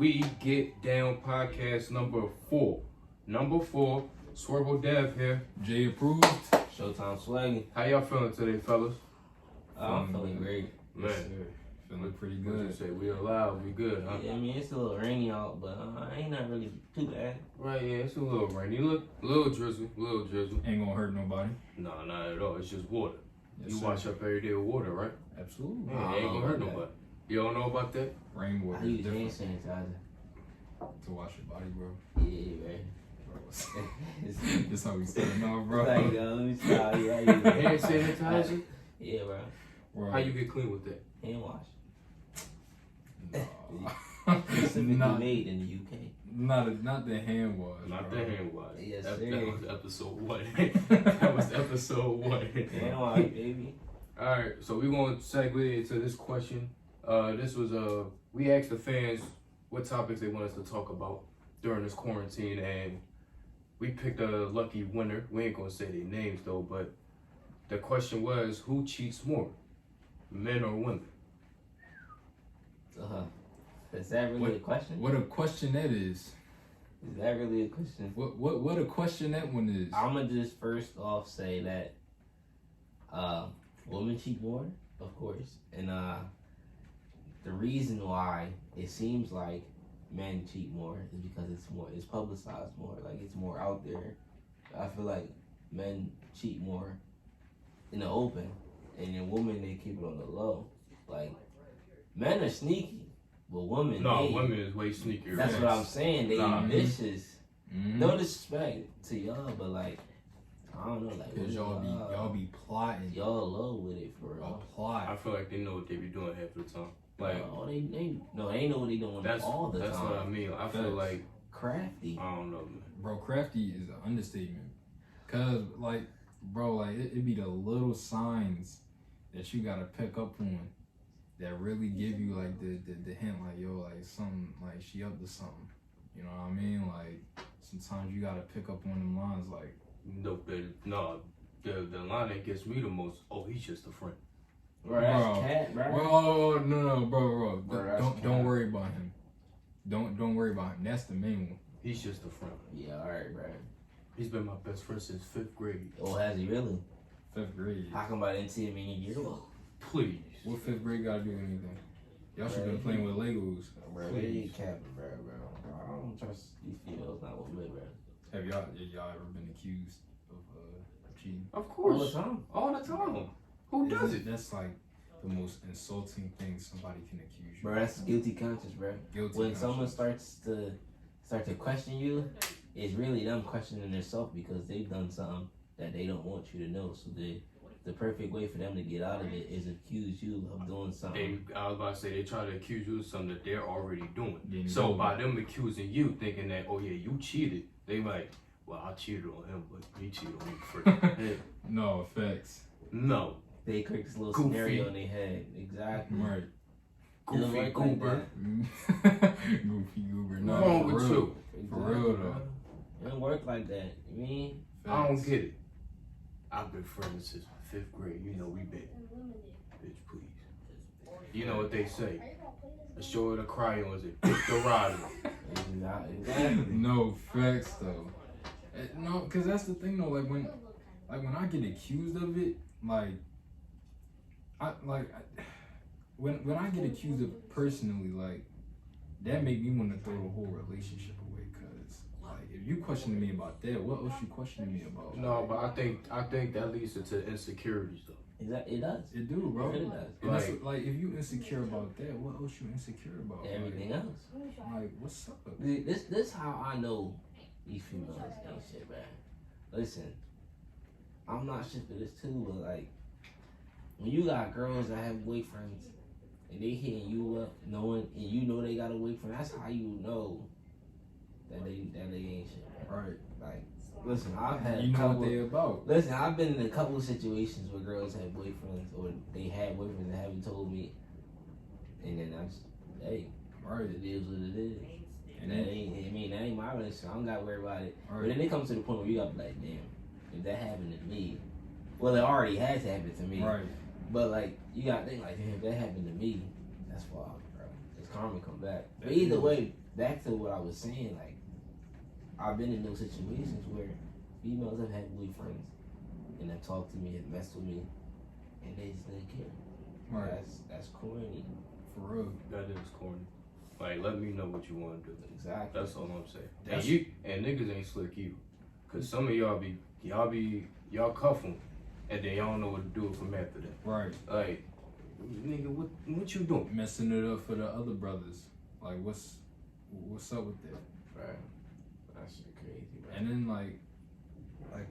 We Get Down podcast number 4. Number 4, Swervo Dev here. Jay approved. Showtime Swaggy. How y'all feeling today, fellas? I'm feeling great. Man, Yes, sir. Feeling pretty what you good. say? We alive, we good, huh? Yeah, I mean, it's a little rainy out, but ain't not really too bad. Right, yeah, it's a little rainy. Look, little drizzle. Ain't gonna hurt nobody. No, not at all. It's just water. Yes, You sir. wash up every day with water, right? Absolutely. Yeah, it ain't gonna hurt nobody. You don't know about that? Rainwater I is use hand different sanitizer. to wash your body, bro. Yeah, right. It's This how we starting off, bro. like, let me stop. Yeah, I use it. Hand sanitizer? Yeah, bro. Bro. How you get clean with that? Hand wash. Nah. Specifically not, made in the UK. not the hand wash. Not bro. the hand wash. Yes, that sir. was episode 1. That was episode 1. Hand wash, baby. Alright, so we're going to segue into this question. This was we asked the fans what topics they want us to talk about during this quarantine, and we picked a lucky winner. We ain't gonna say their names though, but the question was, who cheats more, men or women? Is that really a question? What a question that is. Is that really a question? What a question that one is. I'm gonna just first off say that women cheat more, of course, and the reason why it seems like men cheat more is because it's publicized more, like it's more out there. I feel like men cheat more in the open, and then women they keep it on the low. Like men are sneaky, but women No, they, women is way sneakier. that's what I'm saying. They Nah. vicious. Mhm. No disrespect to y'all, but like I don't know, like Cause y'all be plotting. y'all low with it for A real. I plot. feel like they know what they be doing half the time. Like They know what they doing that's all the that's time. what I mean. I feel Facts. like Crafty. I don't know, man. Bro, crafty is an understatement. Cause like, bro, like it be the little signs that you gotta pick up on that really give you like the hint, like yo, like something, like she up to something. You know what I mean? Like sometimes you gotta pick up on them lines, like The line that gets me the most. Oh, he's just a friend. Bro, that's Bro. cat, bro. bro, no, bro, Bro, that's don't cap. worry about him. Don't worry about him. That's the main one. He's just a friend. Yeah, alright, bro. He's been my best friend since 5th grade. Oh, has he really? 5th grade. How come I didn't see him in a year? Please. What 5th grade gotta do with anything? Y'all should been Right. playing with Legos. Bro, they capping, bro. I don't trust these females not with me, bro. Have y'all ever been accused of cheating? Of All the course. time. All the time. Who does it? That's like the most insulting thing somebody can accuse you. Bro, that's guilty conscience, bro. Guilty When conscience. someone starts to question you, it's really them questioning themselves because they've done something that they don't want you to know. So the perfect way for them to get out of it is accuse you of doing something. I was about to say they try to accuse you of something that they're already doing. Yeah, So no. by them accusing you, thinking that, oh yeah, you cheated, they like, well, I cheated on him, but he cheated on me first. Hey, No, facts. no. They create this little Goofy. scenario in their head. Exactly. Right. Doesn't Goofy work like goober. Goofy goober. What's No, wrong for with real. you? For real, though. It don't work like that. You mean? I don't Facts. get it. I've been friends since 5th grade. You know we been. Bitch, please. You know what they say. A show of the crayons and pick the rider. Exactly. No, facts though. No, cause that's the thing though. Like when I get accused of it, when I get accused of it personally, like that make me want to throw the whole relationship away. Cause like if you questioning me about that, what else you questioning me about? No, but I think that leads to insecurities though. It does. It do, bro. It really does. And that's what, like if you insecure about that, what else you insecure about? Everything else. Like what's up? This how I know these females ain't shit, man. Listen, I'm not shit for this too, but like when you got girls that have boyfriends and they hitting you up knowing and you know they got a boyfriend, that's how you know that they ain't shit. Right. Like, listen, I've had You a know couple. what they about. Listen, I've been in a couple of situations where girls had boyfriends or they had boyfriends and haven't told me, and then I just, hey, Right. it is what it is. And That then, that ain't my relationship. I don't gotta worry about it. But right. then it comes to the point where you gotta be like, damn, if that happened to me, well, it already has happened to me. Right. But like, you gotta think like, damn, if that happened to me, that's wild, bro. It's karma come back. But That either is. way, back to what I was saying, like I've been in those situations where females have had boyfriends and have talked to me, have messed with me, and they just didn't care. Right. That's corny. For real. That is corny. Like, let me know what you want to do. Exactly. That's all I'm saying. That's- And niggas ain't slick either. Cause some of y'all cuff them, and then y'all don't know what to do from after that. Right. Like, nigga, what you doing? Messing it up for the other brothers. Like, what's up with that? Right. That shit crazy, bro. And then like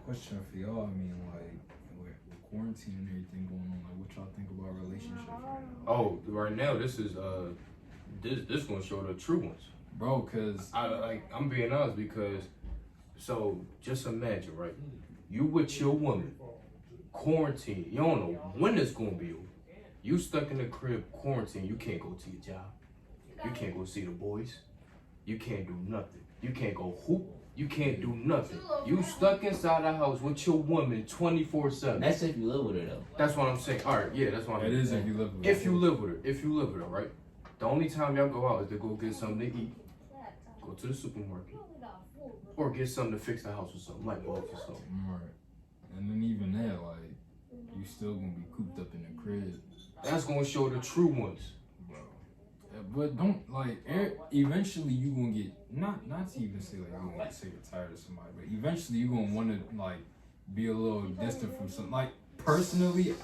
question for y'all. I mean, like with quarantine and everything going on, like what y'all think about relationships right now? Oh, right now this is this gonna show the true ones. Bro, cause I'm being honest because, so just imagine, right? You with your woman, quarantine. You don't know when it's gonna be over. You stuck in the crib, quarantine. You can't go to your job. You can't go see the boys. You can't do nothing. You can't go hoop. You can't do nothing. You stuck inside the house with your woman 24/7. That's if you live with her though. That's what I'm saying. All right, yeah, that's what I'm it saying. is if you live with If you live with her, right? The only time y'all go out is to go get something to eat, go to the supermarket, or get something to fix the house or something, like bulbs or something. Right. And then even that, like, you still gonna be cooped up in the crib, That's gonna show the true ones. bro. But don't like. Eventually, you gonna get not to even say like you gonna get sick or tired of somebody, but eventually you gonna want to like be a little distant from something. Like personally,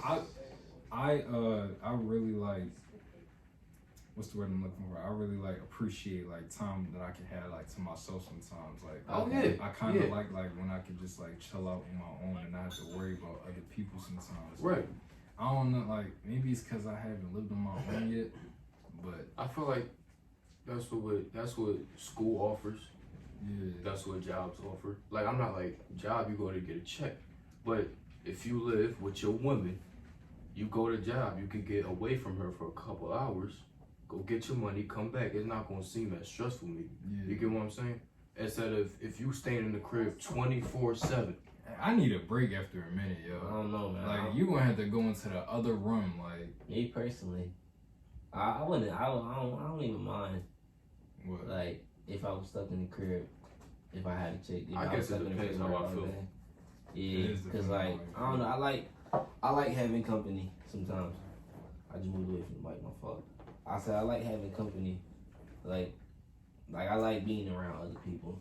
I really like. What's the word I'm looking for? I really like appreciate like time that I can have like to myself sometimes. Like I kind of like when I can just like chill out on my own and not have to worry about other people sometimes. Right. I don't know, like maybe it's because I haven't lived on my own yet, but I feel like that's what school offers. yeah, That's what jobs offer. Like I'm not like job you go to get a check, but if you live with your woman, you go to job, you can get away from her for a couple hours. Go get your money, come back. It's not gonna seem as stressful, maybe. yeah. You get what I'm saying? Instead of if you staying in the crib 24/7. I need a break after a minute, I yo. don't know, man. Like you gonna have to go into the other room, like Me personally, I wouldn't. I don't even mind. what? Like if I was stuck in the crib, if I had a chick. If I was guess it stuck in the depends crib how I all feel. day. It Yeah, is cause dependent like on how I you don't know. I like having company sometimes. I just moved away from the mic. My fault. I said I like having company. Like I like being around other people.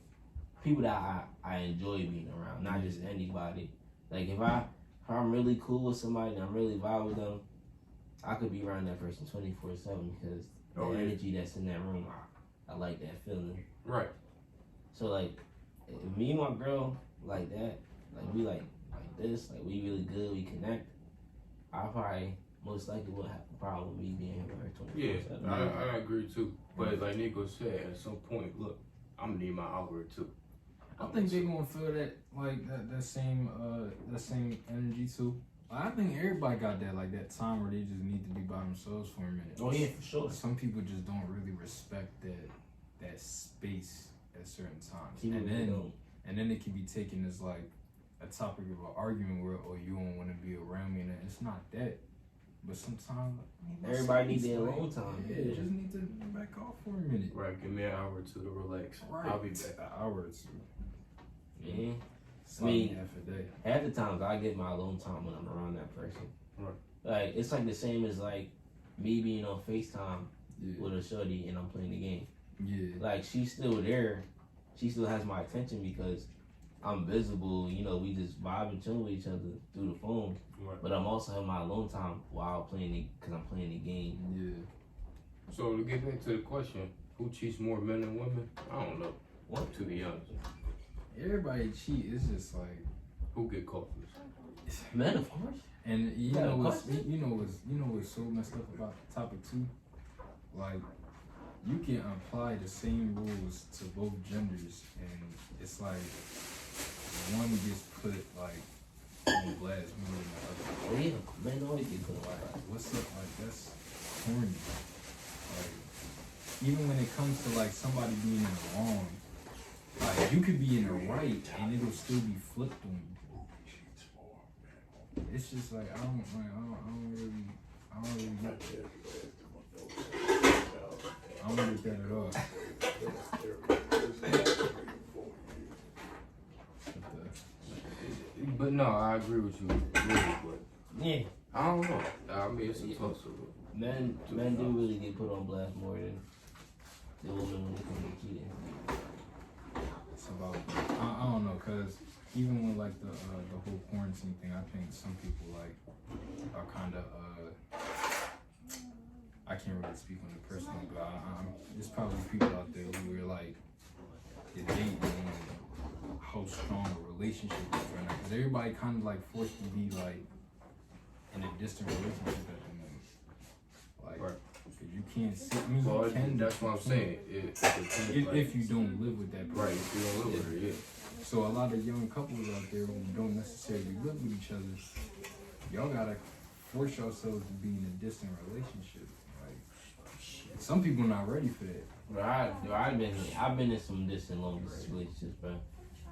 People that I enjoy being around, not just anybody. Like if I'm really cool with somebody and I'm really vibe with them, I could be around that person 24/7 because the energy that's in that room, I like that feeling. Right. So like, if me and my girl like that, like we like this, like we really good, we connect. I probably most likely wouldn't have a problem with me being here with her 24/7. Yeah, I agree too. But like Nico said, at some point, look, I'm gonna need my hour too. I think they're gonna feel that like that same energy too. I think everybody got that like that time where they just need to be by themselves for a minute. Oh yeah, for sure. Some people just don't really respect that space at certain times, People and really then don't. and then it can be taken as like a topic of an argument where you don't want to be around me, and it's not that. But sometimes Everybody need their alone time. Yeah, Yeah. just need to back off for a minute. Right, give me an hour or two to relax. Right, I'll be back. An hour or two. Yeah. It's I mean, like half a day. Half the times I get my alone time when I'm around that person. Right. Like it's like the same as like me being on FaceTime Yeah, with a shorty and I'm playing the game. yeah, Like she's still there. She still has my attention because I'm visible. You know, we just vibe and chill with each other through the phone. Right. But I'm also having my alone time while playing because I'm playing the game. yeah. So to get back to the question, who cheats more, men and women? I don't know. What? To be honest, Everybody cheat. It's just like, who get caught for this? Men, of course. and you Yeah, know of what's course. what's so messed up about topic 2? Like, you can apply the same rules to both genders, and it's like one gets put like on blast more than the other. Oh yeah, men always get put on blast. What's up? Like that's corny. Like even when it comes to like somebody being in the wrong, like you could be in the right and it'll still be flipped on you. It's just like I don't really get that. I I don't get that at all. But no, I agree with you, really, but Yeah, I don't know. I mean, it's a toss up. men do really get put on blast more than the women when it comes to cheating. It's about I don't know, cause even with like the whole quarantine thing, I think some people like are kind of I can't really speak on it personally, but there's probably people out there who are like they date how strong a relationship is right now, cause everybody kind of like forced to be like in a distant relationship at the moment, like. Right. Cause you can't see. I mean, So you can. that's what I'm saying. If you don't live with that person. right, if you don't live with her, yeah. So a lot of young couples out there who don't necessarily live with each other, y'all gotta force yourselves to be in a distant relationship. Like, some people not ready for that. Bro, I've been in some distant long distance relationships, bro.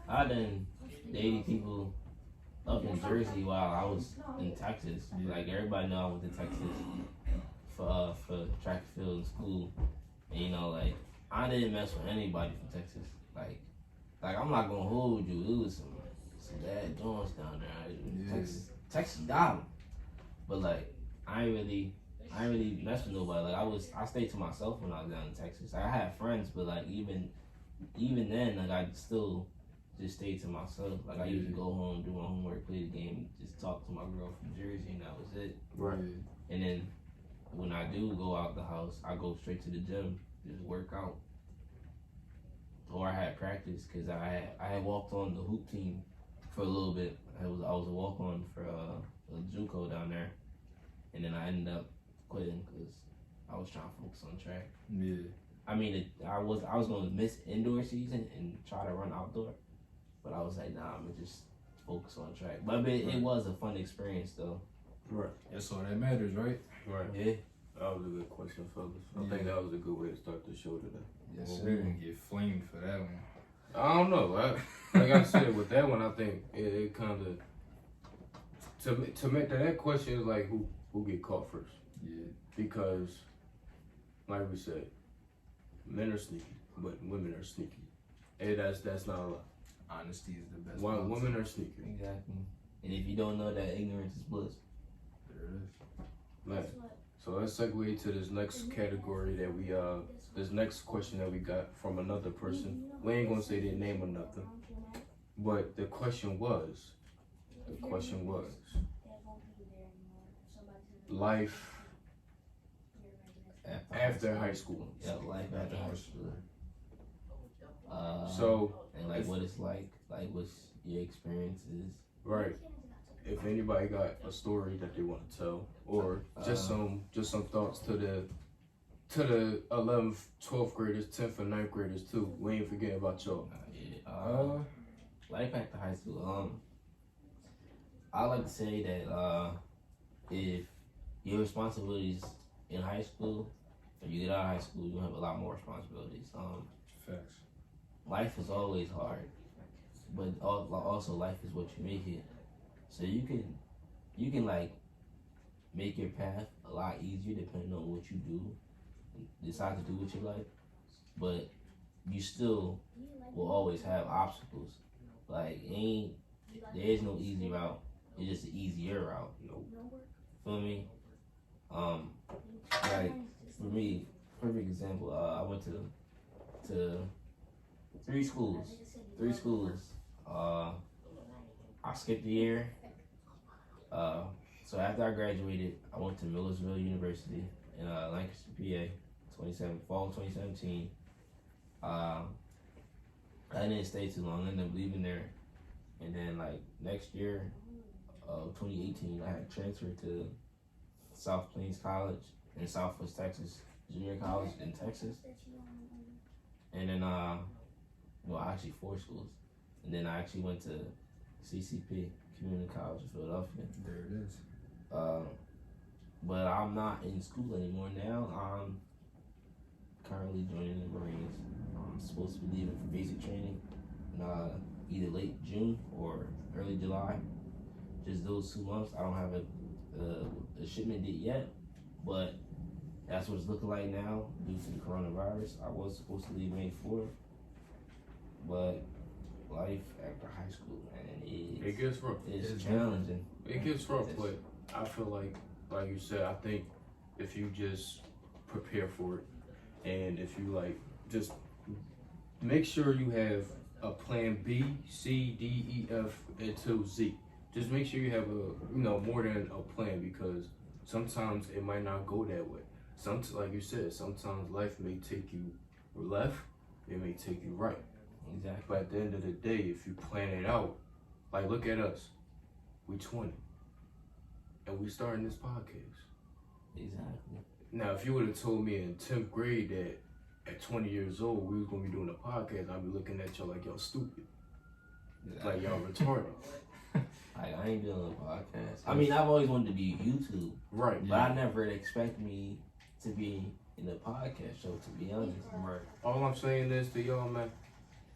I done dated people up in Jersey while I was in Texas. Yeah. Like everybody know I went to Texas for track and field in school, and you know, like I didn't mess with anybody from Texas. Like I'm not gonna hold you. It was some bad joints down there. Yeah. Texas got 'em. But like I ain't really mess with nobody. Like I stayed to myself when I was down in Texas. I had friends, but like even then, like I still just stayed to myself. Like I used to go home, do my homework, play the game, just talk to my girl from Jersey, and that was it. Right. Yeah. And then when I do go out the house, I go straight to the gym, just work out. Or I had practice because I had walked on the hoop team for a little bit. I was a walk on for a JUCO down there, and then I ended up quitting because I was trying to focus on track. Yeah. I mean, I was going to miss indoor season and try to run outdoor, but I was like, nah, I'm gonna just focus on track. But it was a fun experience though. Right. That's all that matters, right? Right. Yeah. That was a good question, fellas. I Yeah. think that was a good way to start the show today. Yes, Well, sir. We're gonna get flamed for that one. I don't know. Like I said, with that one, I think it kind of to make that question is like who get caught first, Yeah. because like we said, men are sneaky, but women are sneaky, and that's not a lie. Honesty is the best. Why policy. women are sneaky. Exactly. And if you don't know that, ignorance is bliss. There it is. Right. So let's segue to this next category that we this next question that we got from another person. We ain't gonna say their name or nothing, but the question was life after high school. Yeah, life after high school. So And like what it's like what's your experiences. right, if anybody got a story that they want to tell, or just some thoughts to the 11th, 12th graders, 10th and 9th graders too. We ain't forgetting about y'all. Life after high school. I like to say that if your responsibilities in high school, when you get out of high school, you have a lot more responsibilities. Facts. Life is always hard, but also life is what you make it. So you can like make your path a lot easier depending on what you do, and decide to do with your life. But you still will always have obstacles. Like there is no easy route. It's just an easier route. Nope. Feel me? Like for me, perfect example. I went to three schools. I skipped a year. So after I graduated, I went to Millersville University in Lancaster, PA, fall 2017. I didn't stay too long. I ended up leaving there, and then like next year, 2018, I had transferred to South Plains College in Southwest Texas, junior college in Texas, and then actually 4 schools, and then I actually went to CCP, Community College of Philadelphia. There it is. But I'm not in school anymore now. I'm currently joining the Marines. I'm supposed to be leaving for basic training in either late June or early July. Just those 2 months. I don't have a shipment date yet, but that's what it's looking like now due to the coronavirus. I was supposed to leave May 4th, but life after high school, man, It gets rough. it's challenging. It gets rough, but I feel like you said, I think if you just prepare for it, and if you like, just make sure you have a plan B, C, D, E, F, until Z. Just make sure you have more than a plan, because sometimes it might not go that way. Like you said, sometimes life may take you left, it may take you right. Exactly. But at the end of the day, if you plan it out, like look at us, we 20, and we starting this podcast. Exactly. Now, if you would have told me in 10th grade that at 20 years old we was gonna be doing a podcast, I'd be looking at y'all like y'all stupid, like y'all retarded. Like, I ain't doing a podcast. I mean, I've always wanted to be YouTube, Right. but I never expect me to be in a podcast show, to be honest. Right. All I'm saying is to y'all, man,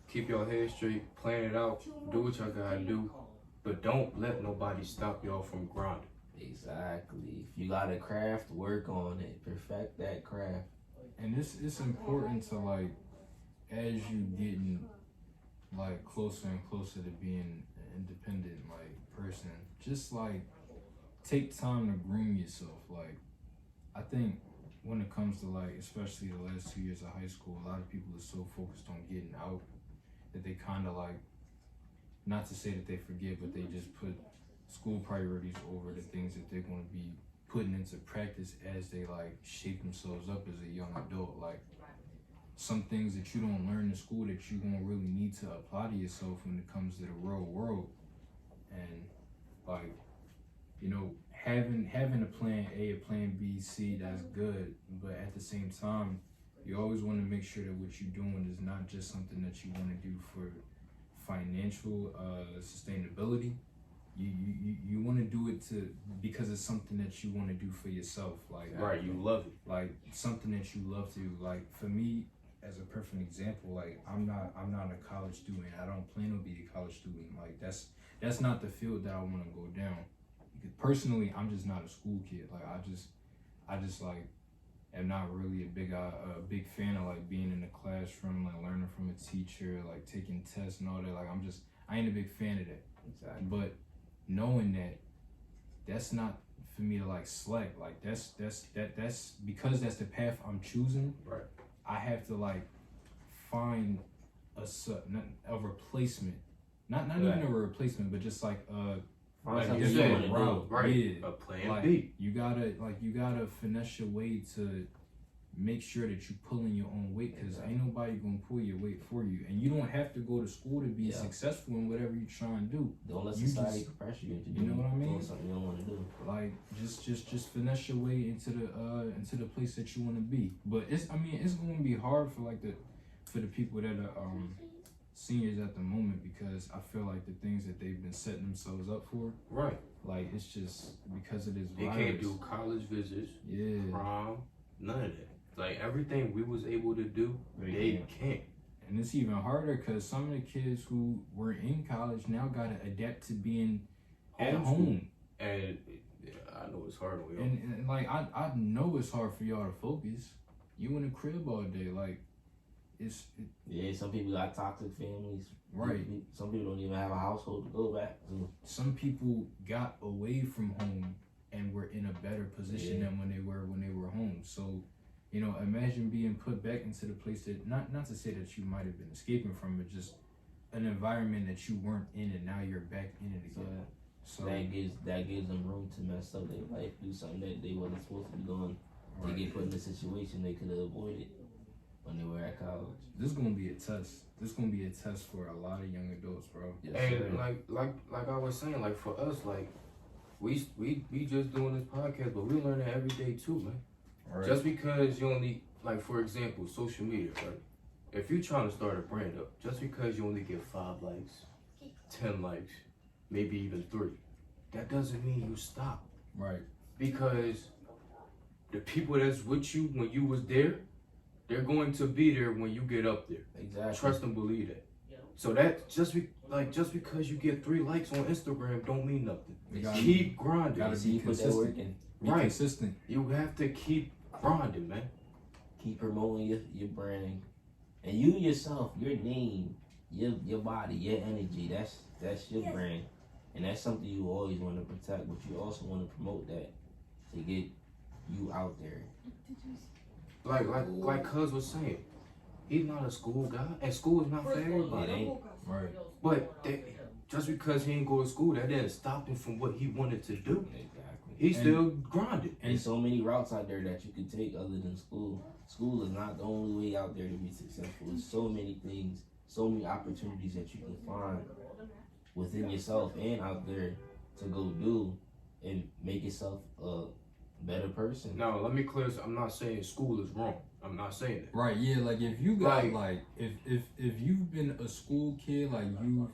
keep your head straight, plan it out, do what y'all gotta do, but don't let nobody stop y'all from grinding. Exactly. If you got a craft, work on it. Perfect that craft. And it's important to, like, as you getting like closer and closer to being an independent like person, just like take time to groom yourself. Like, I think when it comes to, like, especially the last 2 years of high school, a lot of people are so focused on getting out that they kind of, like, not to say that they forget, but they just put school priorities over the things that they're going to be putting into practice as they, like, shape themselves up as a young adult. Like, some things that you don't learn in school that you're going to really need to apply to yourself when it comes to the real world. And, like, you know, having a plan A, a plan B, C, that's good, but at the same time, you always want to make sure that what you're doing is not just something that you want to do for financial sustainability. You want to do it because it's something that you want to do for yourself. Like, Right, you love it. like something that you love to do. Like, for me, as a perfect example, like, I'm not a college student. I don't plan to be a college student. Like, that's not the field that I want to go down. Because personally, I'm just not a school kid. Like, I just like am not really a big fan of, like, being in the classroom, like learning from a teacher, like taking tests and all that. Like, I ain't a big fan of that. Exactly. But knowing that that's not for me to, like, slack. Like, that's because that's the path I'm choosing. Right. I have to, like, find a replacement. Not Right. even a replacement, but just like Find Like something you you said, want to do. Right. Yeah. A plan Like, B. you gotta finesse your way to make sure that you're pulling your own weight, because ain't nobody gonna pull your weight for you, and you don't have to go to school to be Yeah. successful in whatever you're trying to do. Don't let You society just- pressure you into you know what I mean? doing something you don't want to do. Like, just finesse your way into the place that you want to be. But it's going to be hard for the people that are seniors at the moment, because I feel like the things that they've been setting themselves up for, Right. like, it's just because of this They virus. can't do college visits, Yeah. prom, none of that. Like, everything we was able to do, they can't. And it's even harder because some of the kids who were in college now got to adapt to being at Homeschool. home. And I know it's hard on y'all. And like, I know it's hard for y'all to focus. You in the crib all day, like, Yeah, some people got toxic families. right. Some people don't even have a household to go back to. Some people got away from home and were in a better position than when they were home. So, you know, imagine being put back into the place that, not to say that you might have been escaping from, but just an environment that you weren't in, and now you're back in it again. So that gives them room to mess up their life, do something that they wasn't supposed to be doing. They get put in a situation they could have avoided when they were at college. This is gonna be a test. This is gonna be a test for a lot of young adults, bro. Yes, And sir. like I was saying, like, for us, like, we just doing this podcast, but we learning every day too, man. Right. Just because you only, like, for example, social media, right? If you're trying to start a brand up, just because you only get 5 likes, 10 likes, maybe even 3, that doesn't mean you stop. Right. Because the people that's with you when you was there, they're going to be there when you get up there. Exactly. Trust and believe that. So that just because you get 3 likes on Instagram don't mean nothing. You gotta Keep grinding. gotta See, be you put that work consistent. in. Be Right. consistent. You have to keep grinding, man. Keep promoting your brand, and you yourself, your name, your body, your energy. That's your brand, and that's something you always want to protect. But you also want to promote that to get you out there. Like Cuz was saying, he's not a school guy, and school is not for everybody. It ain't. Right. But just because he ain't go to school, that didn't stop him from what he wanted to do. Exactly. He's still grinding. And there's so many routes out there that you can take other than school. School is not the only way out there to be successful. There's so many things, so many opportunities that you can find within yourself and out there to go do and make yourself a better person. Now, let me clear this. I'm not saying school is wrong. I'm not saying that. Right, yeah, like if you got Like- if you've been a school kid, like you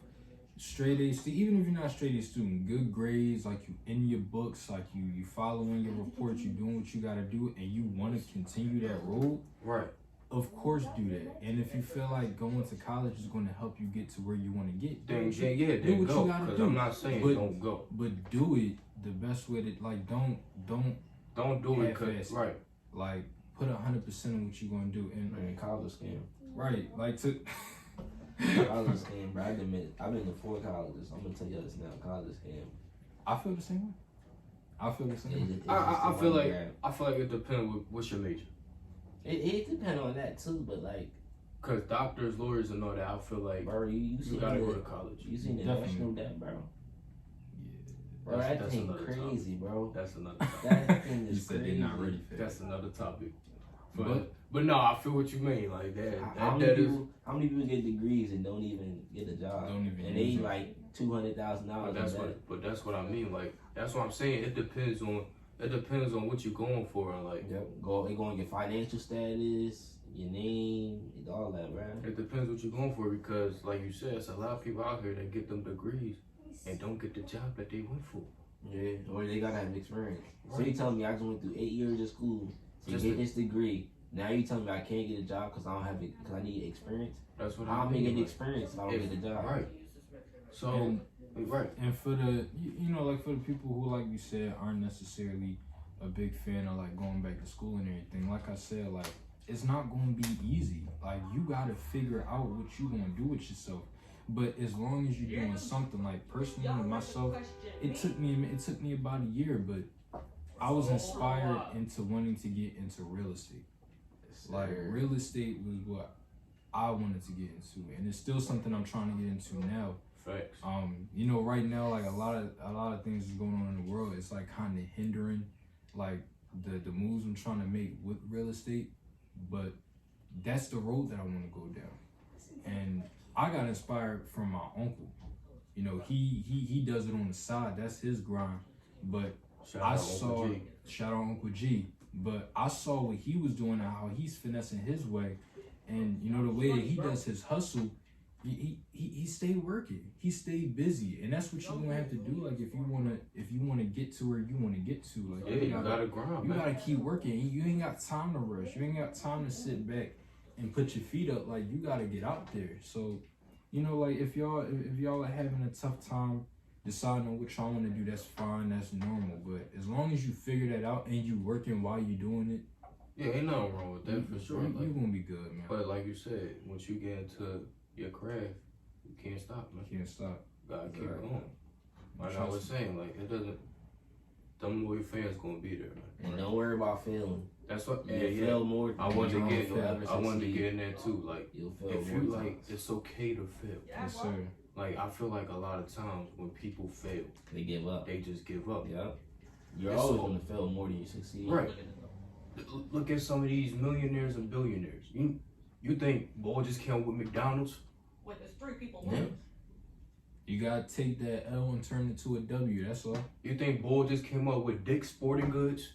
straight A student, even if you're not straight A student, good grades, like you in your books, like you following your reports, you doing what you gotta do, and you want to continue that road, Right. of course do that. And if you feel like going to college is going to help you get to where you want to get, Then do then what you go. gotta Because do. I'm not saying But- don't go. but do it the best way that like don't Don't do it. Cause, half-ass it. right. like put 100% of what you gonna do. And Man, college scam. right, like to College scam, bro. I've been to 4 colleges. I'm gonna tell you this now. College scam. I feel the same way. I feel the same way. It's I just feel the like grab. I feel like it depends with what's your major. It depends on that too, but like, Cause doctors, lawyers, and all that. I feel like bro, you you seen gotta go the, to college. you seen the Definitely. national debt, bro. Bro, That's- that that's thing another crazy, bro. That's another topic. That thing You is said crazy. they're not ready for that. That's another topic. But But no, I feel what you mean. Like that. How That is. many people get degrees and don't even get a job? Don't even and use they it. like $200,000. But that's what I mean. Like that's what I'm saying. It depends on what you're going for. And like Yep. They go on your financial status, your name, and all that, bro. it depends what you're going for because, like you said, it's a lot of people out here that get them degrees and don't get the job that they went for. Yeah, or they gotta have experience. So Right. you telling me I just went through 8 years of school to Just get to- this degree. Now you telling me I can't get a job because I don't have it because I need experience. That's what How I am I mean. getting like, experience if I don't get a job? Right. So And, right. and for the you know, like for the people who, like you said, aren't necessarily a big fan of like going back to school and everything, like I said, like it's not going to be easy. Like you got to figure out what you going to do with yourself. But as long as you're doing something, like personally myself, it took me about a year, but I was inspired into wanting to get into real estate. Like real estate was what I wanted to get into, and it's still something I'm trying to get into now. Facts. You know, right now, like a lot of things is going on in the world. It's like kind of hindering, like the moves I'm trying to make with real estate. But that's the road that I want to go down. And I got inspired from my uncle. You know, he does it on the side. That's his grind. But Shout I out saw, Uncle G. shout out Uncle G. But I saw what he was doing and how he's finessing his way. And you know, the way that he does his hustle, he stayed working. He stayed busy. And that's what you're gonna have to do. Like if you wanna get to where you wanna get to, like Yeah, you gotta grind, you man. gotta keep working. You ain't got time to rush. You ain't got time to sit back and put your feet up. Like you gotta get out there. So, you know, like if y'all are having a tough time deciding on what y'all want to do, that's fine, that's normal. But as long as you figure that out and you working while you doing it, Yeah, ain't nothing wrong with that for sure. You're Like, gonna be good, man. but like you said, once you get into your craft, you can't stop, man. You can't stop. Gotta keep Exactly. going. Like I Trust was saying, like it doesn't. Them loyal fans gonna be there, man. And don't worry about failing. That's what. You'll Yeah, yeah. fail more. I wanted to than get. you'll ever I wanted to succeed. get in there too. Like You'll fail if more you like, times. it's okay to fail. Yes, sir. Like I feel like a lot of times when people fail, They give up. they just give up. Yep. You're It's always so- going to fail more than you succeed. Right. Look at some of these millionaires and billionaires. You think boy just came with McDonald's? Wait, there's 3 people Yeah. left. You gotta take that L and turn it to a W. That's all. You think Bull just came up with Dick's Sporting Goods?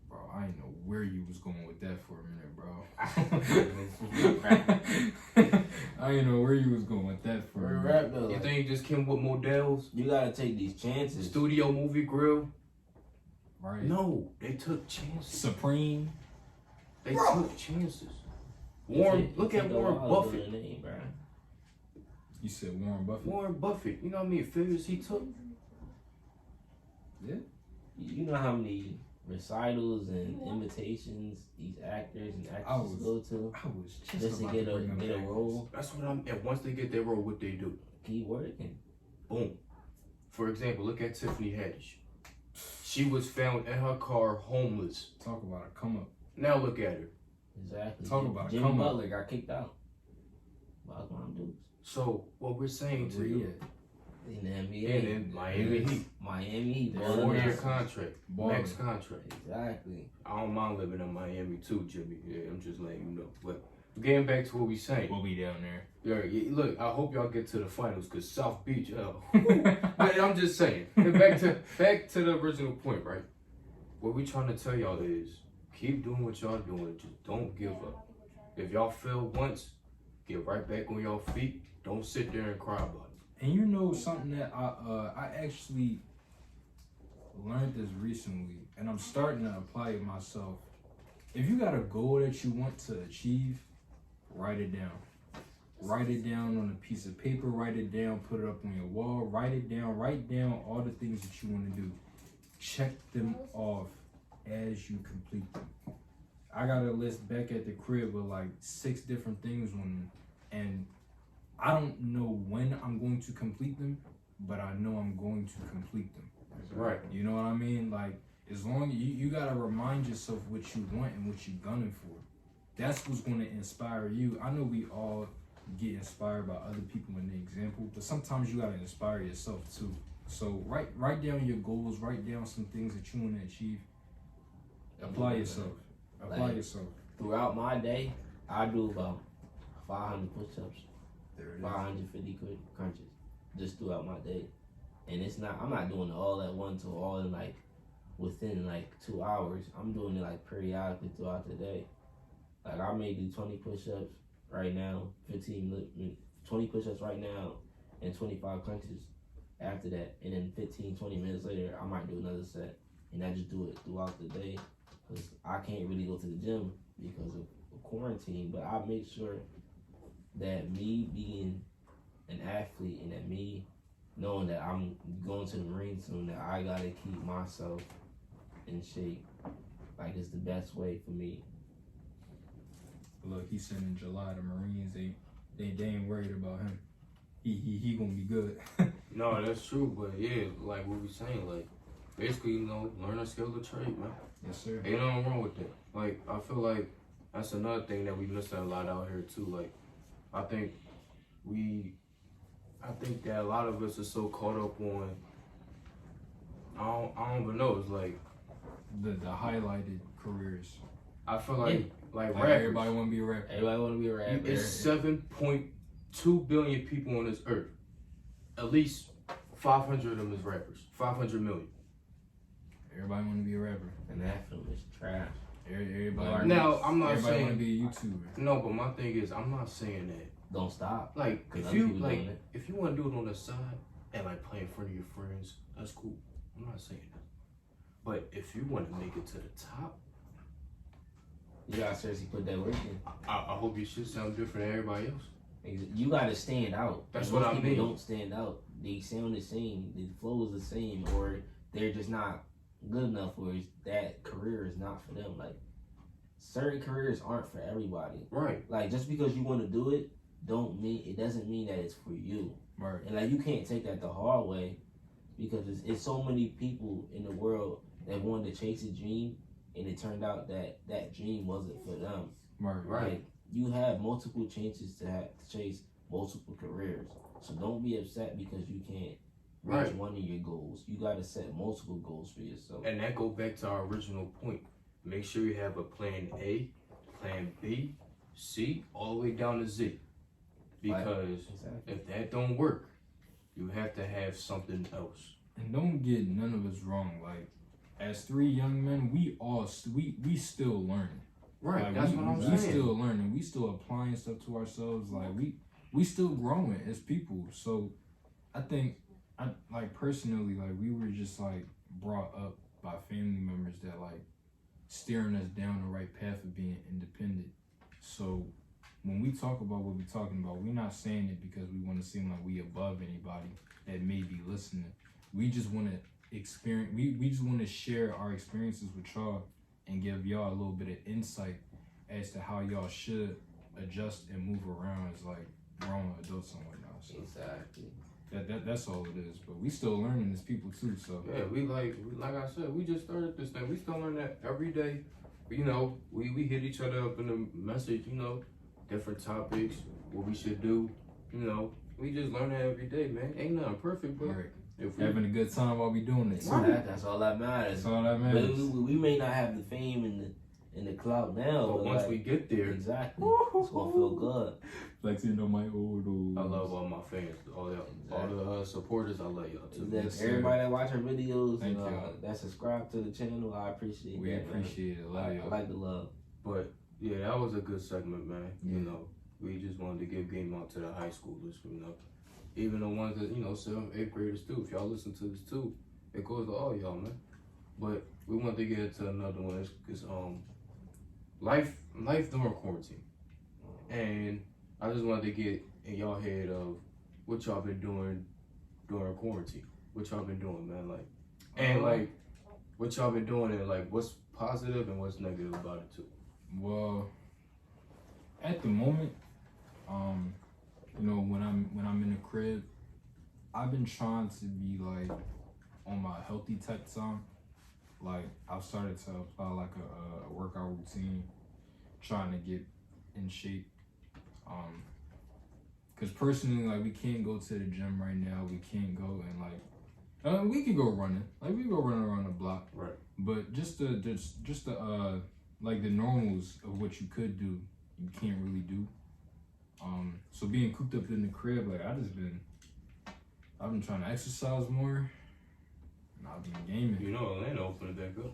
Bro, I didn't know where you was going with that for a minute, bro. I didn't know where you was going with that for a We're minute. rap though. You Like, think he just came with Models? you gotta take these chances. Studio Movie Grill? Right. No, they took chances. Supreme. They took chances. Warren, look at Warren Buffett. Name, bro. You said Warren Buffett. Warren Buffett, you know how many figures he took? You know how many recitals and invitations these actors and actresses go to I was just to about get bring them a back. role. That's what I'm. And once they get their role, what they do? Keep working. Boom. For example, look at Tiffany Haddish. She was found in her car homeless. Talk about a come up. Now look at her. Exactly. Talk about a Jimmy come up. Butler got kicked out by his mom dudes So what we're saying to Where he you, at? in the NBA. and in Miami Heat, Miami Heat. Yeah, balling 4-year out. contract, Balling. max contract. Exactly. I don't mind living in Miami too, Jimmy. Yeah, I'm just letting you know. But getting back to what we saying. We'll be down there. Yeah, look, I hope y'all get to the finals because South Beach. But I'm just saying. Back to the original point, right? What we trying to tell y'all is keep doing what y'all doing. Just don't give up. If y'all fail once, get right back on your feet. Don't sit there and cry about it. And you know something that I actually learned this recently, and I'm starting to apply it myself. If you got a goal that you want to achieve, write it down. Write it down on a piece of paper. Write it down. Put it up on your wall. Write it down. Write down all the things that you want to do. Check them off as you complete them. I got a list back at the crib with like 6 different things on them, and I don't know when I'm going to complete them, but I know I'm going to complete them. Right. You know what I mean? Like, as long as you gotta remind yourself what you want and what you're gunning for. That's what's gonna inspire you. I know we all get inspired by other people in the example, but sometimes you gotta inspire yourself too. So write down your goals, write down some things that you want to achieve. Apply yourself. Apply Like, yourself. Throughout my day, I do about 500 push-ups, There it is. 550 crunches, just throughout my day. And I'm not doing it all at once or all in like within like 2 hours. I'm doing it like periodically throughout the day. Like I may do 20 push-ups right now, 20 push-ups right now, and 25 crunches after that. And then 15-20 minutes later, I might do another set. And I just do it throughout the day. Because I can't really go to the gym because of quarantine, but I make sure that me being an athlete and that me knowing that I'm going to the Marines soon, that I gotta keep myself in shape. Like it's the best way for me. Look, he said in July the Marines they ain't worried about him. He gonna be good. No, that's true. But yeah, like what we saying, like basically, learn a skill of trade, man. Yes, sir. Ain't nothing wrong with that. Like, I feel like that's another thing that we miss a lot out here too. Like, I think that a lot of us are so caught up on, I don't even know. It's like The highlighted careers. I feel like Like rappers. everybody wanna be a rapper. Everybody want to be a rapper. It's 7.2 billion people on this earth. At least 500 of them is rappers. 500 million. Everybody wanna be a rapper. And that film is trash. Everybody. Now, I'm not everybody saying wanna be a YouTuber. no, but my thing is, I'm not saying that. Don't stop. Like, 'Cause if other you people doing it. if you want to do it on the side and like play in front of your friends, that's cool. I'm not saying that. But if you want to make it to the top, You gotta seriously put that work in. I hope your shit sound different than everybody else. You gotta stand out. That's And what most I people mean. don't stand out. They sound the same. The flow is the same, or they're just not good enough, or that career is not for them. Like certain careers aren't for everybody. Right. Like just because you want to do it, it doesn't mean that it's for you. Right. And like you can't take that the hard way, because it's so many people in the world that wanted to chase a dream, and it turned out that that dream wasn't for them. Right. Right. Like, you have multiple chances to chase multiple careers. So don't be upset because you can't reach Right. one of your goals. You got to set multiple goals for yourself. And that goes back to our original point. Make sure you have a plan A, plan B, C, all the way down to Z. Because Exactly. if that don't work, you have to have something else. And don't get none of us wrong. Like, as 3 young men, we still learn. Right. Like, that's we, what I'm we saying. still learning. We still applying stuff to ourselves. Like we still growing as people. So I think personally, like we were just like brought up by family members that like steering us down the right path of being independent. So when we talk about what we're talking about, we're not saying it because we want to seem like we above anybody that may be listening. We just want to experience. We just want to share our experiences with y'all and give y'all a little bit of insight as to how y'all should adjust and move around as like grown adults and whatnot. So Exactly. that's all it is. But we still learning as people too. So Yeah, like I said, we just started this thing. We still learn that every day. You know, we hit each other up in the message, you know, different topics, what we should do, you know. We just learn that every day, man. Ain't nothing perfect, but right. if we Having a good time while we doing it. That's all that matters. That's all that But matters. we may not have the fame and the clout now, but but once like, we get there, exactly, it's gonna feel good. Flexing on my old. I love all my fans, all the supporters. I love y'all too. Exactly. Yes, sir. Everybody that watch our videos Thank and you. that subscribe to the channel, I appreciate We that. appreciate it. Man. Love I y'all. like the love. But yeah, that was a good segment, man. Yeah. You know, we just wanted to give game out to the high schoolers, you know. Even the ones that, you know, 7th, 8th graders too. If y'all listen to this too, it goes to all y'all, man. But we want to get to another one. It's life during quarantine. And I just wanted to get in y'all head of what y'all been doing during quarantine. What y'all been doing, man, like, and like what y'all been doing and like what's positive and what's negative about it too. Well, at the moment, you know, when I'm in the crib, I've been trying to be like on my healthy type time. Like I've started to apply like a workout routine, trying to get in shape. Cause personally, like we can't go to the gym right now. We can't go and like, we can go running. Like we go running around the block. Right. But just the like the normals of what you could do, you can't really do. So being cooped up in the crib, like I've been trying to exercise more, and I've been gaming. You know, Atlanta opened it back up.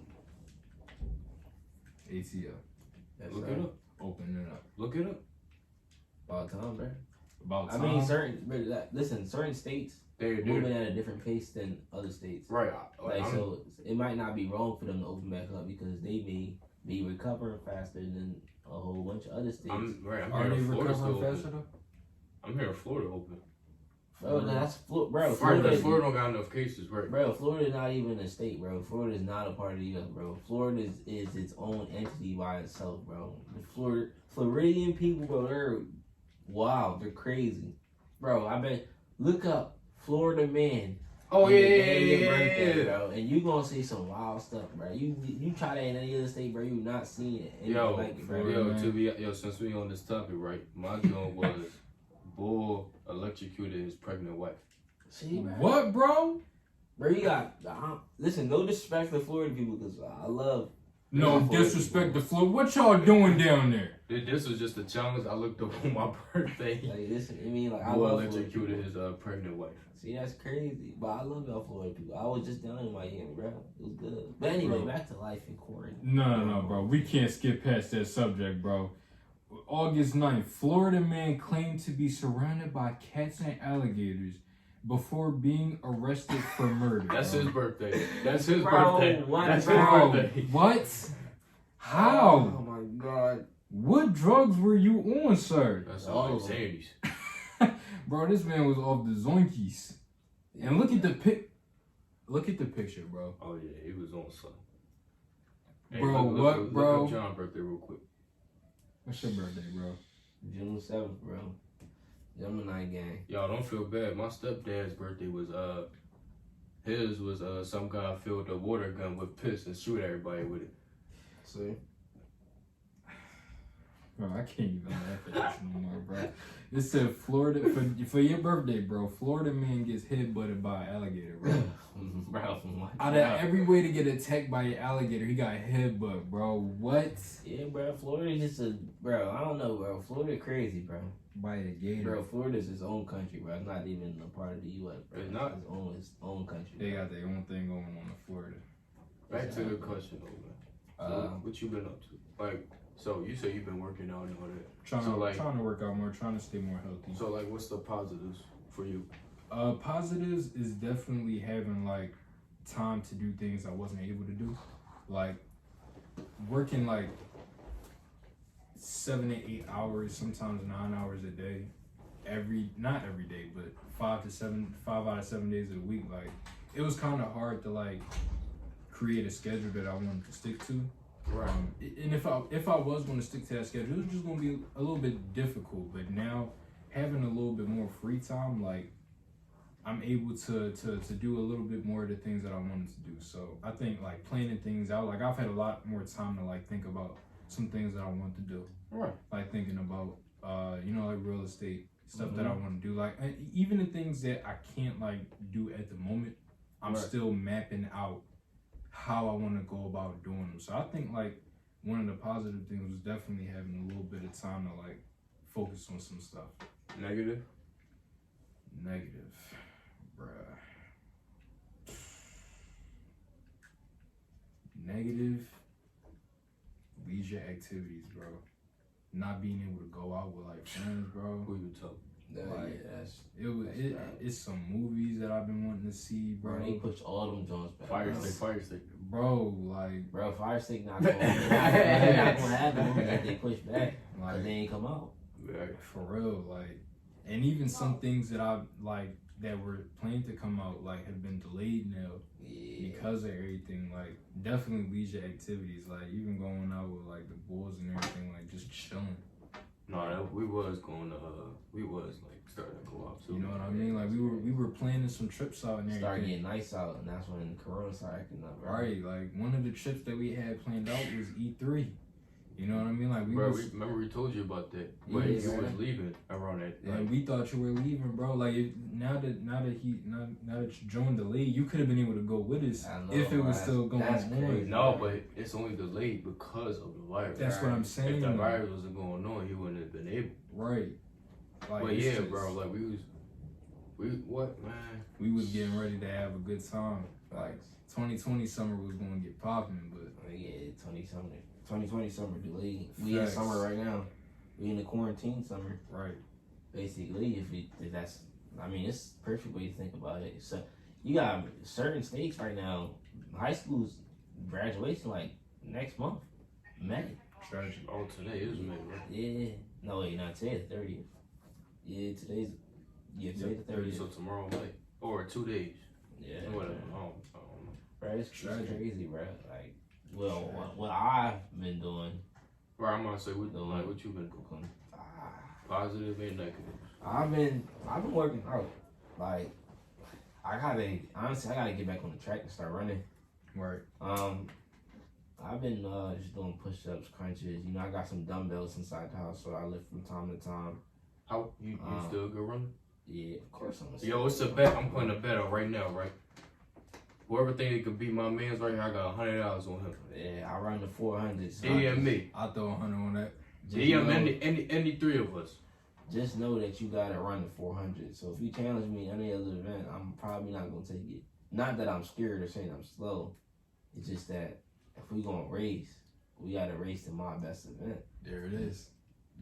ATL That's Look right. it up. opening it up. Look it up. About time, bro. About I time. mean, certain states They're moving at a different pace than other states. right. Like so, it might not be wrong for them to open back up because they may be recovering faster than a whole bunch of other states. I'm Are they hearing Florida still recovering faster open. though? I'm hearing Florida open. Bro, that's bro. Right, Florida, but Florida don't got enough cases, right? bro. Florida not even a state, bro. Florida is not a part of the U.S., bro. Florida is its own entity by itself, bro. The Floridian people, bro, they're wow, they're crazy, bro. I bet look up Florida man. Oh on yeah, the day of your yeah, birthday, yeah. bro, and you gonna see some wild stuff, bro. You try that in any other state, bro. You not seeing it. Anything Yo, like it, bro. yo, since we on this topic, right? My joint was bull electrocuted his pregnant wife. See, bro. What, bro? Bro, you got listen. No disrespect to Florida people, because I love. No Florida disrespect people. to Florida. What y'all doing down there? This was just a challenge I looked up on my birthday. Like listen, I mean, like I Bull love Florida electrocuted people. his pregnant wife. See, that's crazy, but I love y'all Florida people. I was just down in Miami, bro. It was good. But anyway, Bro. back to life in quarantine. No, bro. We can't skip past that subject, bro. August 9th, Florida man claimed to be surrounded by cats and alligators before being arrested for murder. That's bro. his birthday. That's his Bro, birthday. what, That's Bro, his birthday. what? How? Oh my god. What drugs were you on, sir? That's all Oh. Sandy's. Bro, this man was off the Zoinkies. And look at the picture, bro. Oh yeah, he was on something. Bro, what, bro? Look up John's birthday real quick. What's your birthday, bro? June 7th, bro. Gemini gang. Y'all don't feel bad. My stepdad's birthday was his was some guy filled a water gun with piss and shoot everybody with it. See? Bro, I can't even laugh at this no more, bro. It said Florida for your birthday, bro. Florida man gets headbutted by an alligator, bro. Bro, what? Out of every way to get attacked by an alligator, he got headbutt, bro. What? Yeah, bro. Florida just bro. I don't know, bro. Florida crazy, bro. By a gator. Bro, Florida's its own country, bro. It's not even a part of the U.S. Bro. It's not? Its own country. They bro. got their own thing going on in Florida. Back to the question, though, man. So what you been up to? Like, so you say you've been working out and all that. Trying to work out more, trying to stay more healthy. So like, what's the positives for you? Positives is definitely having like time to do things I wasn't able to do, like working like 7 to 8 hours, sometimes 9 hours a day, not every day, but 5 out of 7 days a week. Like it was kind of hard to like create a schedule that I wanted to stick to. Right. And if I was going to stick to that schedule, it was just going to be a little bit difficult. But now having a little bit more free time, like I'm able to do a little bit more of the things that I wanted to do. So I think like planning things out, like I've had a lot more time to like think about some things that I want to do. Right. Like thinking about like real estate stuff that I want to do. Like even the things that I can't like do at the moment, I'm still mapping out how I want to go about doing them. So I think like one of the positive things was definitely having a little bit of time to like focus on some stuff. Negative. Bruh. Negative leisure activities, bro. Not being able to go out with like friends, bro. Who you talking? Like, it's some movies that I've been wanting to see, bro. Bro, they push all them joints back. Fire stick. Bro, like, Bro, Fire Stick not gonna have the movies that they push back because like they ain't come out. for real, like, and even some things that I like that were planned to come out like have been delayed now because of everything. Like, definitely leisure activities, like even going out with like the boys and everything, like just chilling. No, we was like starting to go out too. You know what I mean? Like we were planning some trips out and everything. Start getting nice out, and that's when the corona started acting up. Right, like one of the trips that we had planned out was E3. You know what I mean? Like remember we told you about that, but Yeah, you was leaving around that. and we thought you were leaving, bro. Like now that you joined the league, you could have been able to go with us if it was still going on. No, but it's only delayed because of the virus. That's what I'm saying. If the virus wasn't going on, you wouldn't have been able. Right. Like, but yeah, bro. Like we was getting ready to have a good time. Like 2020 summer was going to get popping, but yeah, 2020 summer delayed. We in summer right now. We in the quarantine summer. Right. Basically, if that's, I mean, it's a perfect way to think about it. So you got certain states right now. High school's graduation like next month, May. Tragic. Oh, today is May, right? Yeah. No, wait, not today. The 30th. Yeah, today's the 30th. So tomorrow, May, or 2 days. Yeah. Whatever. I don't know. Bro, it's crazy, bro. Like, well, what I've been doing. Bro, I'm gonna say what you been doing? Positive and negative. I've been working out. Like, I gotta get back on the track and start running. Right. I've been just doing push-ups, crunches. You know, I got some dumbbells inside the house, so I lift from time to time. How you still a good runner? Yeah, of course I'm. Yo, it's a bet. I'm putting a bet out right now, right? Whoever think he could beat my man's right here, I got $100 on him. Yeah, I run the 400. So me. I'll throw 100 on that. Any three of us. Just know that you gotta run the 400. So if you challenge me in any other event, I'm probably not gonna take it. Not that I'm scared or saying I'm slow. It's just that if we gonna race, we gotta race to my best event. There it is.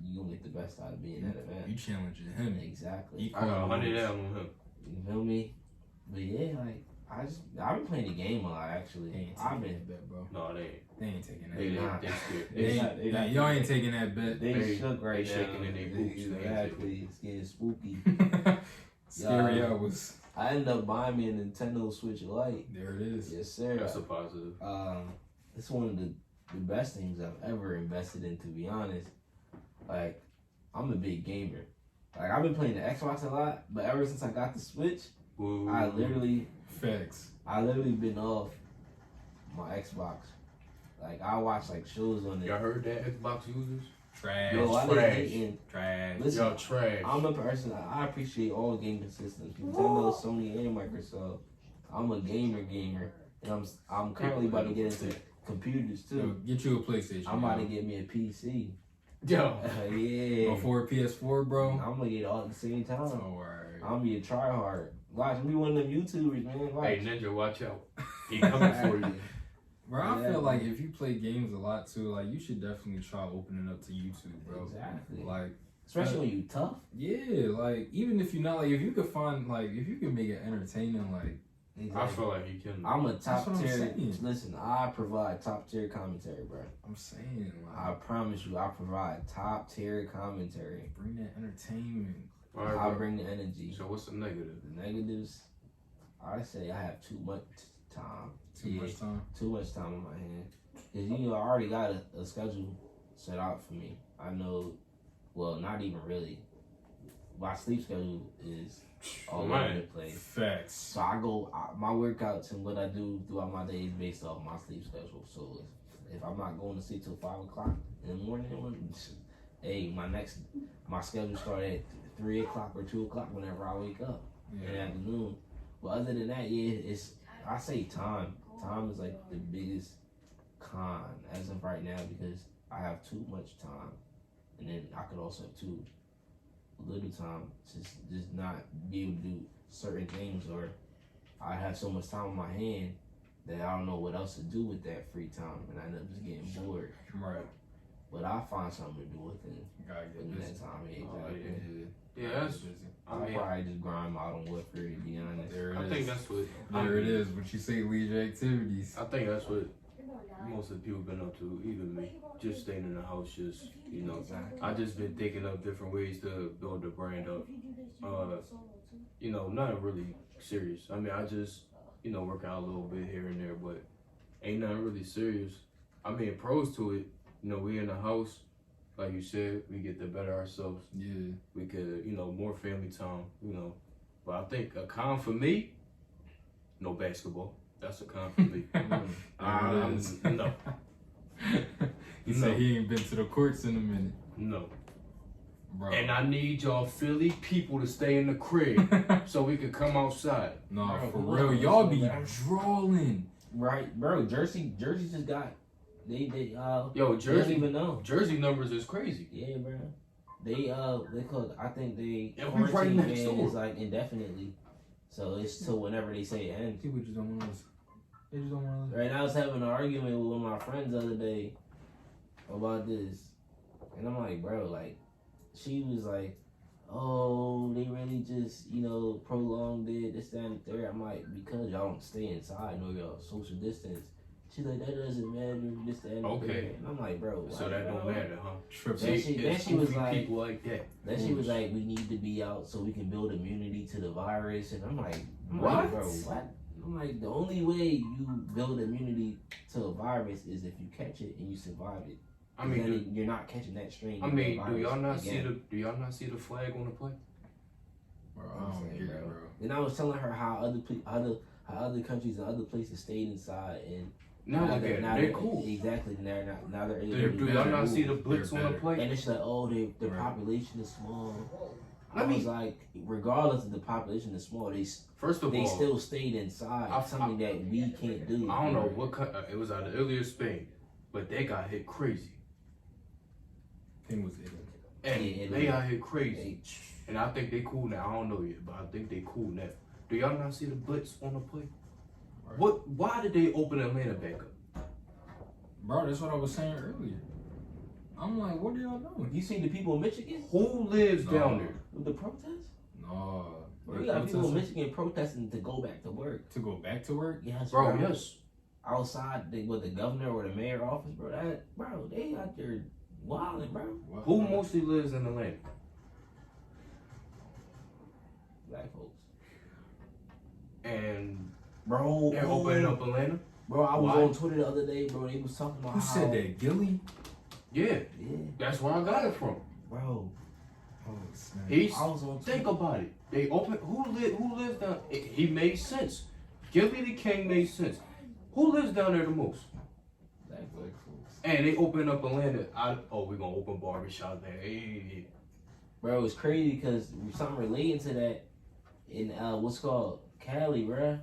You gonna get the best out of being that event. You challenging him. Exactly. I got $100 on him. You feel me? But yeah, like I've been playing the game a lot actually. They ain't taking that bet, bro. No, they ain't. They ain't taking that. They scared. Y'all ain't taking that bet. They shook right they now. shaking in their boots. Exactly. It's getting spooky. Scary hours. I ended up buying me a Nintendo Switch Lite. There it is. Yes, sir. That's a positive. It's one of the best things I've ever invested in, to be honest. Like, I'm a big gamer. Like, I've been playing the Xbox a lot, but ever since I got the Switch, I literally been off my Xbox. Like, I watch like shows on it. Y'all heard that, Xbox users? Trash. Trash. Trash. Listen, Y'all trash. I'm a person. I appreciate all gaming systems, Nintendo, Sony, and Microsoft. I'm a gamer, and I'm currently about to get into computers too. Yo, get you a PlayStation. I'm about to get me a PC. Yo. Yeah. Before a PS4, bro. I'm gonna get it all at the same time. Alright. I'm gonna be a tryhard. Watch me, one of them YouTubers, man. Watch. Hey, Ninja, watch out. He coming for you. Bro, I feel like if you play games a lot too, like you should definitely try opening up to YouTube, bro. Exactly. Like, especially when you tough. Yeah, like even if you're not like, if you could find like, if you can make it entertaining, like. Exactly. I feel like he can. I'm a top tier. I'm listen, I provide top tier commentary, bro. I'm saying, like, I promise you, I provide top tier commentary. Bring that entertainment. All right, I'll bring the energy. So what's the negative? The negatives, I say I have too much time. Too much time. Too much time on my hand. Cause I already got a schedule set out for me. I know, well, not even really. My sleep schedule is all over the place. Facts. So my workouts and what I do throughout my day is based off my sleep schedule. So if I'm not going to sleep till 5 o'clock in the morning, hey, my schedule started at 3 o'clock or 2 o'clock whenever I wake up in the afternoon. But other than that, I say time. Time is like the biggest con as of right now because I have too much time, and then I could also have too little time to just not be able to do certain things, or I have so much time on my hand that I don't know what else to do with that free time, and I end up just getting bored. Right. But I'll find something to do within Gotta get that busy. time. Yeah, that's. busy. I I'll mean, probably just grind Modern Warfare, to be honest. There it I is. think that's what. There it is. What you say, leisure activities. I think that's what most of the people been up to, even me. Just staying in the house, just I just been thinking of different ways to build the brand up. Not really serious. I mean, I just work out a little bit here and there, but ain't nothing really serious. I mean, pros to it. We in the house, like you said, we get to better ourselves. Yeah. We could, more family time. But I think a con for me, no basketball. That's a con for me. There it is. No. He said he ain't been to the courts in a minute. No. Bro. And I need y'all Philly people to stay in the crib so we could come outside. No, Bro, for who real. else? Y'all be Bro. drawing. Right, bro. Jersey just got they Yo, they don't Jersey even know. Jersey numbers is crazy. Yeah, bro. They call. I think they And we right quarantine next ban door. is like indefinitely, so it's till whenever they say it ends. People just don't want to listen. They just don't want to listen. Right, I was having an argument with one of my friends the other day about this, and I'm like, bro, like, she was like, oh, they really just prolonged it, this, that, and the third. I'm like, because y'all don't stay inside nor y'all social distance. She's like, that doesn't matter, this, that, and the Okay. third. And I'm like, bro, So that don't matter, huh? Triple. Then she was goofy like- people like that. Then she was like, we need to be out so we can build immunity to the virus. And I'm like, What? bro, what? I'm like, the only way you build immunity to a virus is if you catch it and you survive it. I mean, Then you're not catching that strain. I of mean, the do y'all not virus see again. the flag on the plane? Bro, I don't get it, bro. And I was telling her how other countries and other places stayed inside and Now look at it. They're cool. Exactly. Now they're able They're to Do do y'all that. not see the blitz They're on the better. plane? And it's like, oh, their Right. population is small. I I mean- was like, regardless of the population is small, First of they all, still stayed inside. something that we can't do. I don't know it was either Italy or Spain, but they got hit crazy. I think it was Italy. And Yeah, they got hit crazy. They- And I think they cool now. I don't know yet, but I think they cool now. Do y'all not see the blitz on the plane? Right. Why did they open Atlanta back up? Bro, that's what I was saying earlier. I'm like, what are y'all doing? You see the people in Michigan Who lives down there? with the protests? No. Bro, you got people in Michigan protesting to go back to work. To go back to work? Yes, Bro, yes. Outside with the governor or the mayor office, bro. They out there wilding, bro. What? Who mostly lives in Atlanta? Black folks. And Bro, they're opening up Atlanta? Bro, I was Why? on Twitter the other day, bro. They was talking about Who how, said that? Gilly? Yeah, Yeah, that's where I got it from. bro. Oh, snap. He's I was on think Twitter. about it. They open who lives down he made sense. Gilly the King made sense. Who lives down there the most? Black folks. Black folks. And they open up Atlanta. We're gonna open barbershop there. Hey. Bro, it's crazy because something relating to that in what's called Cali, bro.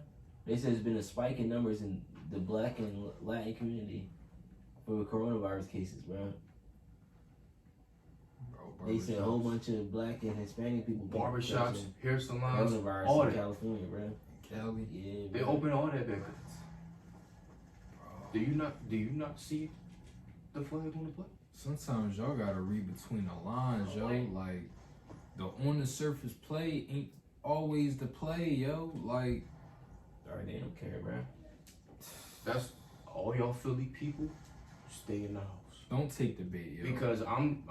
They said there's been a spike in numbers in the Black and Latin community for coronavirus cases, bro. They said a whole bunch of Black and Hispanic people Barbershops, catching hair salons, coronavirus all in that. California, bro. Cali. Yeah, They bro. open all that back up. Do you not see the flag on the plate? Sometimes y'all gotta read between the lines, yo. Like, the on the surface play ain't always the play, yo. Like, Alright, they don't care, bro. That's all y'all Philly people. Stay in the house don't take the bait, yo. because I'm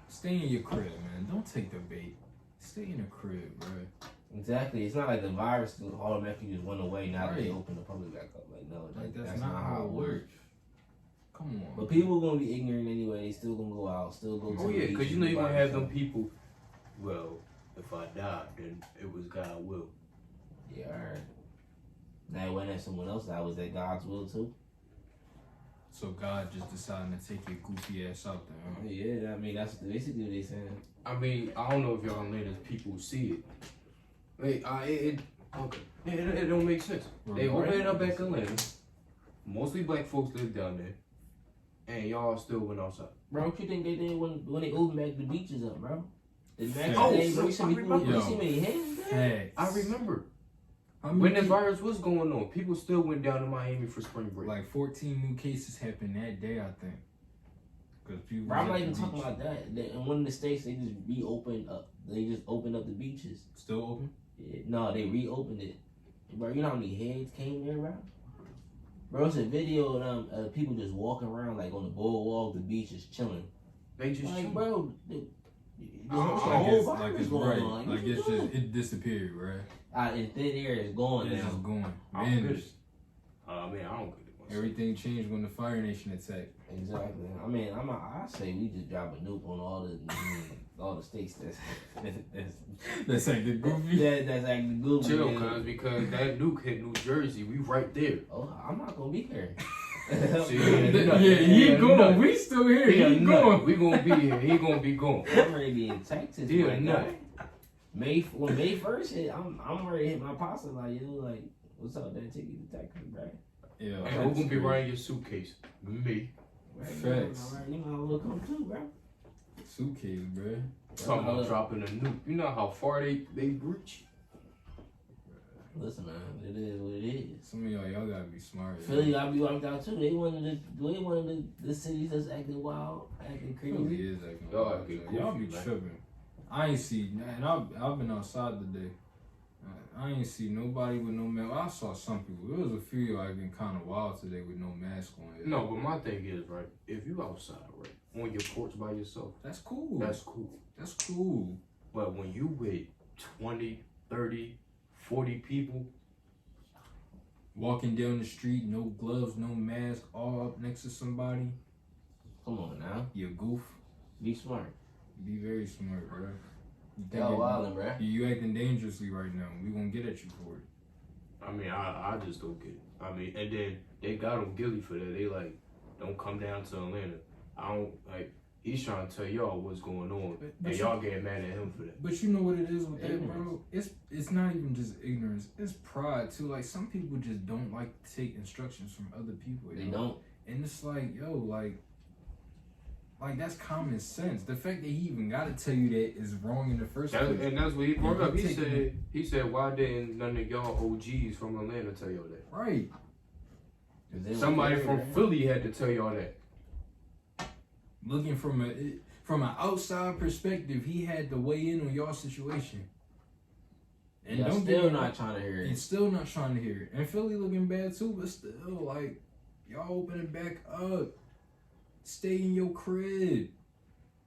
Stay in your crib, man. Don't take the bait. Stay in the crib, bro. Exactly. It's not like the virus automatically just went away now that they Right. open the public back up. Like, no, Like that's not how it works. Come on. But people gonna be ignorant anyway. They still gonna go out, still go to Oh the yeah, beach because you and know do you gonna Bible have them study. people. Well, if I died, then it was God will. Yeah, alright. Now, when that someone else died, was that God's will too? So God just deciding to take your goofy ass out there, huh? Yeah, I mean, that's basically what they saying. I mean, I don't know if y'all Atlanta's people see it. Wait, okay. It don't make sense. They open it up back in Atlanta. Mostly black folks live down there, and y'all still went outside. Bro, don't you think they did when they opened back the beaches up, bro? The next Oh, day, bro, you see I people, remember. you see many hands there? Facts. I remember How when many the people- virus was going on, people still went down to Miami for spring break. Like 14 new cases happened that day, I think. Cause people. Bro, I'm was not at even the talking beach. about that. In one of the states, they just reopened up. They just opened up the beaches. Still open. Yeah, no, they reopened it. Bro, you know how many heads came there, bro? Bro, it's a video of them people just walking around like on the boardwalk, the beach, just chilling. They just Like, chilling. bro, the Like whole it's, like virus it's going right. on. Like what it's you just doing? it disappeared, right? Out in thin air is going It's now. just going. I'm Vanished. pissed. I mean, I don't get it. myself. Everything changed when the Fire Nation attacked. Exactly. I mean, I say we just drop a nuke on all the states that's That's like the goofy. that's acting goofy. Chill, because that nuke hit New Jersey. We right there. Oh, I'm not gonna be here. See, Yeah, he going. We still here. He a He nut. going. We gonna be here. He gonna be gone. I'm ready to be in Texas He a right nut. now. When May 1st hit, I'm ready to hit my pasta like, yo, like, what's up, that ticket to Texas, bro? Yeah. And who gonna be riding your suitcase? Me. Right, Facts. All right, you might as well come too, bro. Suitcase, bro. Talking about dropping a nuke. You know how far they reach? Listen, man, it is what it is. Some of y'all gotta be smart. Philly gotta be wiped out too. They one of the cities that's acting wild, acting crazy. Philly is acting Y'all wild, acting so y'all goofy, be man. tripping. I ain't see, and I've been outside today. I ain't see nobody with no mask. I saw some people. There was a few acting kind of wild today with no mask on. No, but my thing is, right, if you outside, right, on your porch by yourself, That's cool. that's cool. That's cool. But when you with 20, 30, 40 people, Walking down the street, no gloves, no mask, all up next to somebody, Come on now, you goof. be smart. Be very smart, bro. You Y'all wildin', bro. you acting dangerously right now. We gonna get at you for it. I mean, I just don't get it. I mean, and then they got him guilty for that. They like, don't come down to Atlanta. I don't, like, he's trying to tell y'all what's going on, But and y'all getting mad at him for that. But you know what it is with that, Ignorance. bro? It's not even just ignorance. It's pride too. Like some people just don't like to take instructions from other people. They yo. don't. And it's like, yo, like that's common sense. The fact that he even got to tell you that is wrong in the first place. And that's what he brought Yeah, up. He taking- said, why didn't none of y'all OGs from Atlanta tell y'all that? Right. 'Cause they Somebody don't from care, right? Philly had to tell y'all that. Looking from an outside perspective, he had to weigh in on y'all situation. And Y'all don't still get me not wrong, trying to hear it. and still not trying to hear it. And Philly looking bad too, but still, like, y'all open it back up. Stay in your crib.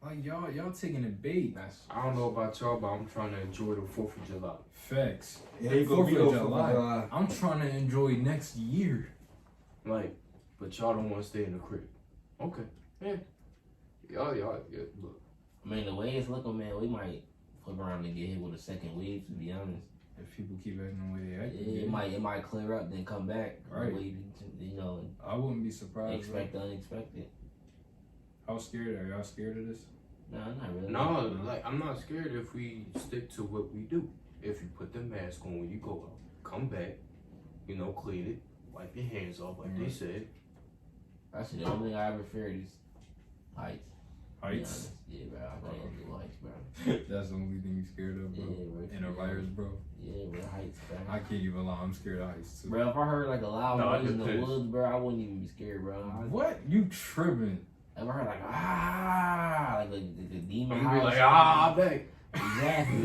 Like y'all taking a bait. That's I don't know about y'all, but I'm trying to enjoy the 4th of July. Facts. Yeah, you gonna 4th be of on July. 4th of July. I'm trying to enjoy next year. Like, but y'all don't want to stay in the crib. Okay. Yeah. Y'all, yeah, look. I mean, the way it's looking, man, we might flip around and get hit with a second wave. To be honest, If people keep acting the way they act, it might clear up, then come back. Right. You know, I wouldn't be surprised. expect the unexpected. How scared are y'all? Scared of this? No, not really. No, like, I'm not scared if we stick to what we do. If you put the mask on when you go out, come back, clean it, wipe your hands off like they said. Actually, the only thing I ever feared is heights. to be Heights. honest. Yeah, bro. I can't do heights, bro. That's the only thing you scared of, Yeah, bro. bro. And a virus, bro. Yeah, bro. Heights, bro. I can't even lie. I'm scared of heights too. Bro, if I heard like a loud No, I noise in the depends. woods, bro, I wouldn't even be scared, bro. What? You tripping? If I heard like like the demon I'm gonna be howl. like, I'm back. Exactly.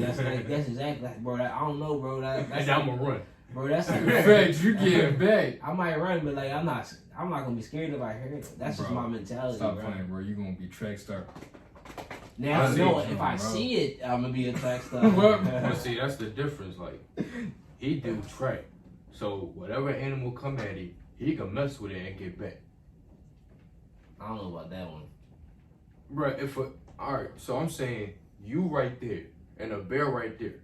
That's exactly like, bro. I don't know, bro. That's And I'm gonna run. bro. That's Facts, you getting back. I might run, but like I'm not gonna be scared if I hear it. That's just Bro, my mentality, Stop bro. playing, bro. You gonna be track star. Now I I see know what you if I mean, bro. see it, I'm gonna be a track star. But see, that's the difference. Like, he do track, so whatever animal come at him, he can mess with it and get back. I don't know about that one. Bruh, all right, so I'm saying you right there and a bear right there.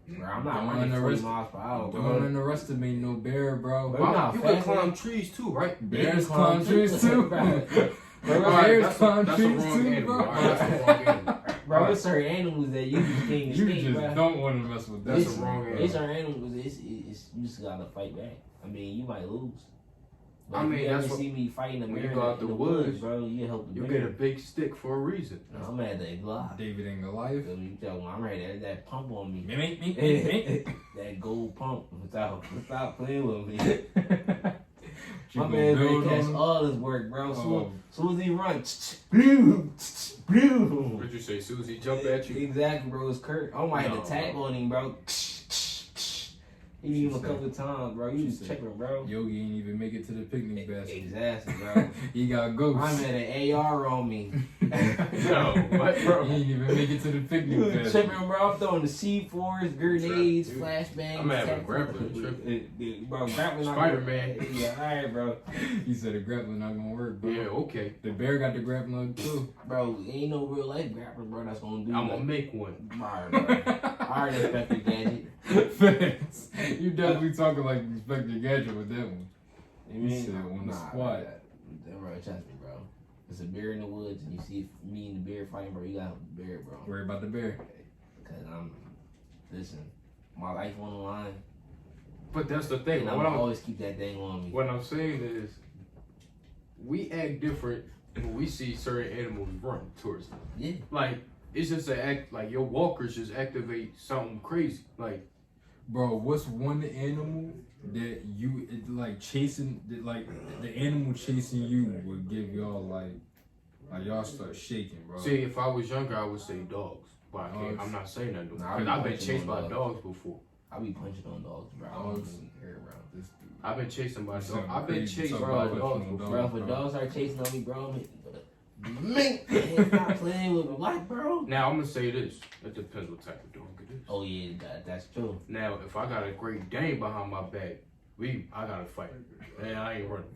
Bro, I'm not Don't running 40 underestimate- miles per hour, bro. Don't underestimate no bear, bro. Bro, Wow, not you can fast, climb man. trees too, right? Bears climb climb trees too. Bro, All right, Bears that's climb a trees wrong too, animal. bro. All right, that's a wrong animal. Bro, All there's certain animals that you just can't You escape, just bro. don't want to mess with that. That's It's- a wrong There's animal. certain animals, it's, you just gotta fight back. I mean, you might lose. But I if mean, you that's ever what- see me fighting a when you bear go out in the the woods, woods, bro, you help the You bear. get a big stick for a reason. No, I'm at the Glock. David and Goliath. You tell me, I'm ready to that pump on me. Mink, mink, mink, mink. That gold pump without playing with me. You My gonna man ready build to catch on him? all his work, bro. Oh. Soon as he run, blue, blue. What'd you say, Susie jumped at you? Exactly, bro. It's Kurt. I might have No, to tag bro. on him, bro. He hit him a said- couple of times, bro. she You was said- tripping, bro. Yogi ain't even make it to the picnic basket. Exactly, bro. He got ghosts. I'm at an AR on me. No, what, bro? He ain't even make it to the You picnic was basket. tripping, bro. I'm throwing the C4s, grenades, Dude, flashbangs. I'm having tactical- grappling Bro, grappling. not Spider-Man. gonna- Yeah, alright, bro. He said the grappling not gonna work, bro. Yeah, okay. The bear got the grappling hook too. Bro, ain't no real life grappling, bro. That's gonna do. I'm gonna that. make one. Alright, bro. Alright, Inspector Gadget. Facts. You definitely talking like Inspector Gadget with that one. You He mean? said on the Nah, spot. Bro, trust me, bro. There's a bear in the woods, and you see me and the bear fighting, bro. You gotta help the bear, bro. Worry about the bear. Cause listen, my life on the line, But that's the thing. and I'm What gonna I'm, always keep that thing on me. what I'm saying is, we act different when we see certain animals run towards them. Yeah. Like, it's just an act, like your walkers just activate something crazy. Like, Bro, what's one animal that you like chasing? That, like the animal chasing you would give y'all like y'all start shaking, bro. see, if I was younger, I would say dogs. But I can't, Dogs. I'm not saying that though. Nah, I Because be I've been punching chased on by dogs. dogs before. I be punching on dogs, bro. I don't Dogs. even care, bro. This dude. I've been chasing by dogs. sound I've been crazy chased talking by about dogs punching on before. Bro, if a dog start chasing on me, bro, man, stop playing with me, like, bro. Now, I'm going to say this. It depends what type of dog it is. Oh yeah, that's true. Now, if I got a Great Dane behind my back, I got to fight. And I ain't running.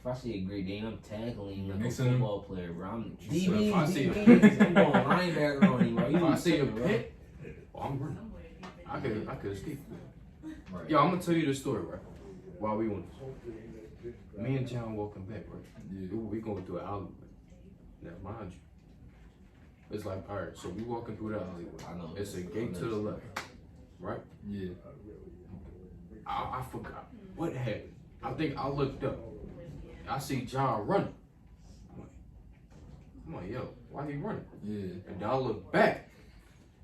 If I see a Great Dane, I'm tackling him like a Mixing him? football player, bro. I'm So if I see a I'm going linebacker on him, bro. If You I see a tripping, bro. pit, oh, I'm running. I could escape. Right. Yo, I'm gonna tell you the story, right? While we on this. Me and John walking back, right? Yeah. We going through an alleyway. Now, mind you, it's like, all right, so we walking through the alleyway. I know. It's a gate to the left, right? Yeah. I forgot what happened. I think I looked up. I see John running. I'm like, yo, why he running? Yeah. And then I look back.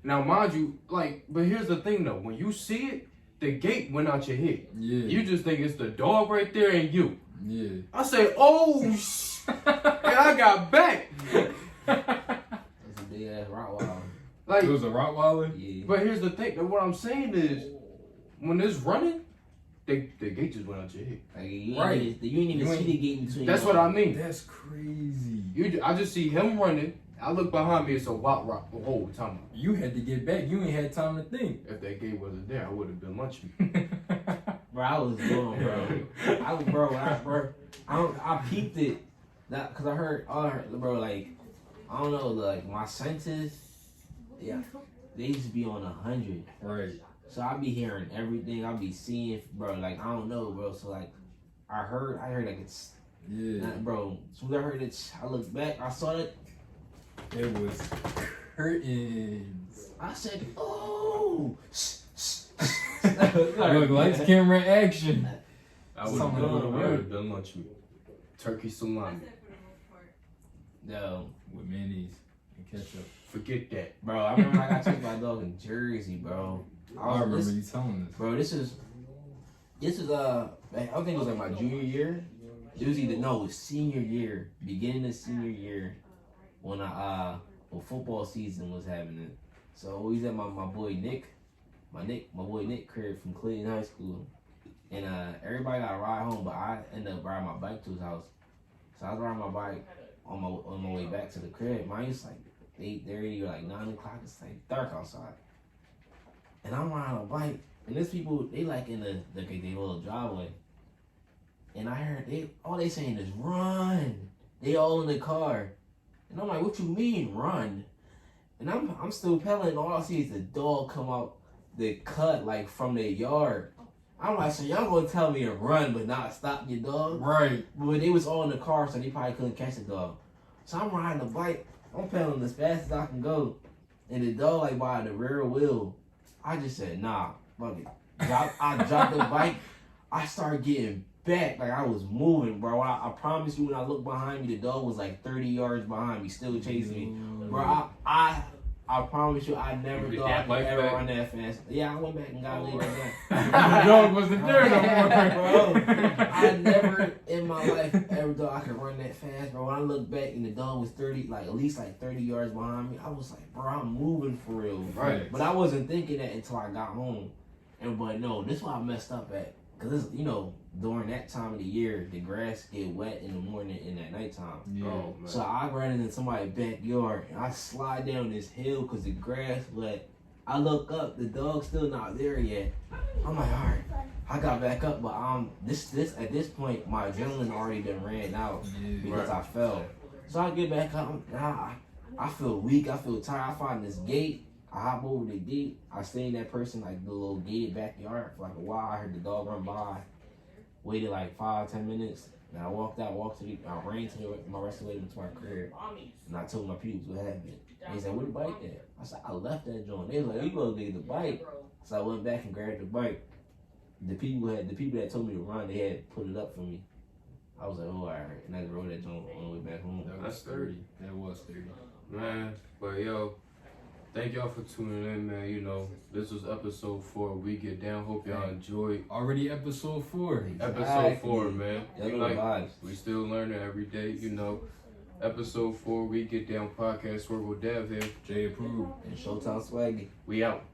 Now, mind you, like, but here's the thing though. When you see it, the gate went out your head. Yeah. You just think it's the dog right there and you. Yeah. I say, oh, and I got back. That's a big ass Rottweiler. Like, It was a Rottweiler. Yeah. but here's the thing. What I'm saying is, when it's running, the gate just went out your head. Like, you Right. ain't even You see ain't- the gate between. That's what I mean. That's crazy. I just see him running. I look behind me. It's a wild rock the whole time. You had to get back. You ain't had time to think. If that gate wasn't there, I would have been lunching. Bro, I was going, bro. I peeped it. That, cause I heard, bro, like, I don't know, like, my senses, yeah, they used to be on 100. Right. So I be hearing everything. I be seeing, bro, like, I don't know, bro. So, like, I heard, like, it's, Yeah. bro, as soon as I heard it, I looked back, I saw it, It was curtains. I said, oh! Look, lights, camera, action. I would Something have to do. done lunch meat. Turkey salami. Yo, With mayonnaise and ketchup. Forget that. bro, I remember I got chased by a dog in Jersey, bro. I remember you telling us. Bro, this is I think it was like my junior year. It was it was senior year, beginning of senior year, when when football season was happening. So we was at my boy Nick, my boy Nick crib from Clayton High School, and everybody got a ride home, but I ended up riding my bike to his house. So I was riding my bike, on my way back to the crib. Mine was like 8:30 or like 9 o'clock. It's like dark outside, and I'm riding a bike, and there's people they like in the little driveway, and I heard all they saying is run. They all in the car, and I'm like, what you mean run? And I'm still pedaling. All I see is the dog come out the cut like from their yard. I'm like, so y'all gonna tell me to run but not stop your dog? Right. But they was all in the car, so they probably couldn't catch the dog. So I'm riding the bike. I'm pedaling as fast as I can go, and the dog like by the rear wheel. I just said, nah, fuck it. I dropped the bike. I started getting back like I was moving, bro. I promise you, when I looked behind me, the dog was like 30 yards behind me, still chasing me, bro. I promise you, I never You thought did I that could bike ever back? run that fast. Yeah, I went back and got laid again. The dog wasn't there no more. Bro, I never in my life ever thought I could run that fast, bro. When I look back and the dog was 30, like at least like 30 yards behind me, I was like, bro, I'm moving for real. Right. But I wasn't thinking that until I got home. But no, this is why I messed up at. Because, during that time of the year, the grass get wet in the morning and at nighttime. Yeah. Oh, man. So I ran into somebody's backyard and I slide down this hill because the grass wet. I look up, the dog's still not there yet. I'm like, all right. I got back up, but this at this point my adrenaline already done ran out because I fell. So I get back up. I feel weak. I feel tired. I find this gate. I hop over the gate. I seen that person like the little gated backyard for like a while. I heard the dog run by. Waited like 5-10 minutes. And I walked out, I ran to my rest of the way to my crib. And I told my peeps what happened. They said, where the bike at? I said, I left that joint. They was like, you go get the bike. So I went back and grabbed the bike. The people that told me to run, they had put it up for me. I was like, oh, all right. And I rode that joint on the way back home. That's 30. That was 30. Man, but yo, thank y'all for tuning in, man. This was episode 4. We Get Down. Hope y'all enjoyed Already episode 4. episode 4, man. Yeah, We little vibes. we still learning every day, Episode 4, We Get Down podcast. Swervo Dev here. Jay approved. And Showtime Swaggy. We out.